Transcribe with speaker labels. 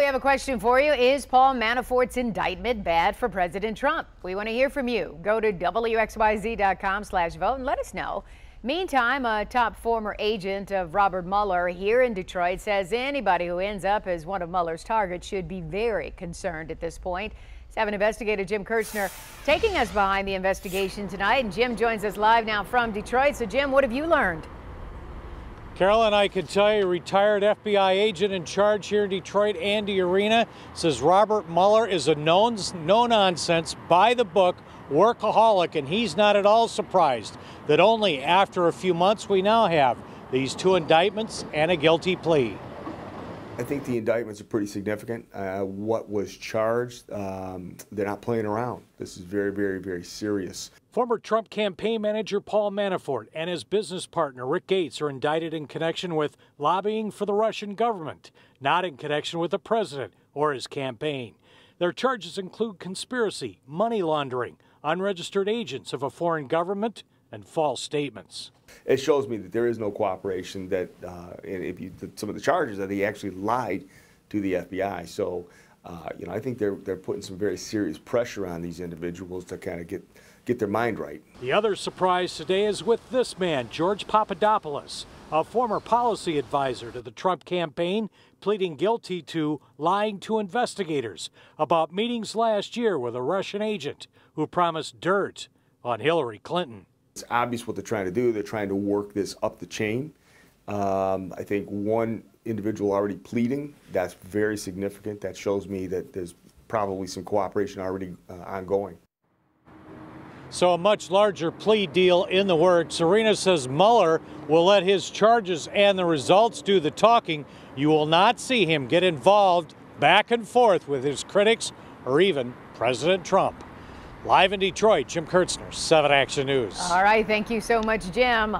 Speaker 1: have a question for you. Is Paul Manafort's indictment bad for President Trump? We want to hear from you. Go to WXYZ.com/vote and let us know. Meantime, a top former agent of Robert Mueller here in Detroit says anybody who ends up as one of Mueller's targets should be very concerned at this point. 7 investigator Jim Kirchner taking us behind the investigation tonight. And Jim joins us live now from Detroit. So, Jim, what have you learned?
Speaker 2: Carolyn, I can tell you, retired FBI agent in charge here in Detroit, Andy Arena, says Robert Mueller is a no-nonsense, by-the-book workaholic, and he's not at all surprised that only after a few months we now have these 2 indictments and a guilty plea.
Speaker 3: I think the indictments are pretty significant. What was charged, they're not playing around. This is very, very, very serious.
Speaker 2: Former Trump campaign manager Paul Manafort and his business partner Rick Gates are indicted in connection with lobbying for the Russian government, not in connection with the president or his campaign. Their charges include conspiracy, money laundering, unregistered agents of a foreign government, and false statements.
Speaker 3: It shows me that there is no cooperation, that some of the charges that he actually lied to the FBI. So, I think they're putting some very serious pressure on these individuals to kind of get their mind right.
Speaker 2: The other surprise today is with this man, George Papadopoulos, a former policy advisor to the Trump campaign, pleading guilty to lying to investigators about meetings last year with a Russian agent who promised dirt on Hillary Clinton.
Speaker 3: It's obvious what they're trying to do. They're trying to work this up the chain. I think one individual already pleading, that's very significant. That shows me that there's probably some cooperation already ongoing.
Speaker 2: So a much larger plea deal in the works. Arena says Mueller will let his charges and the results do the talking. You will not see him get involved back and forth with his critics or even President Trump. Live in Detroit, Jim Kirchner, 7 Action News.
Speaker 1: All right, thank you so much, Jim.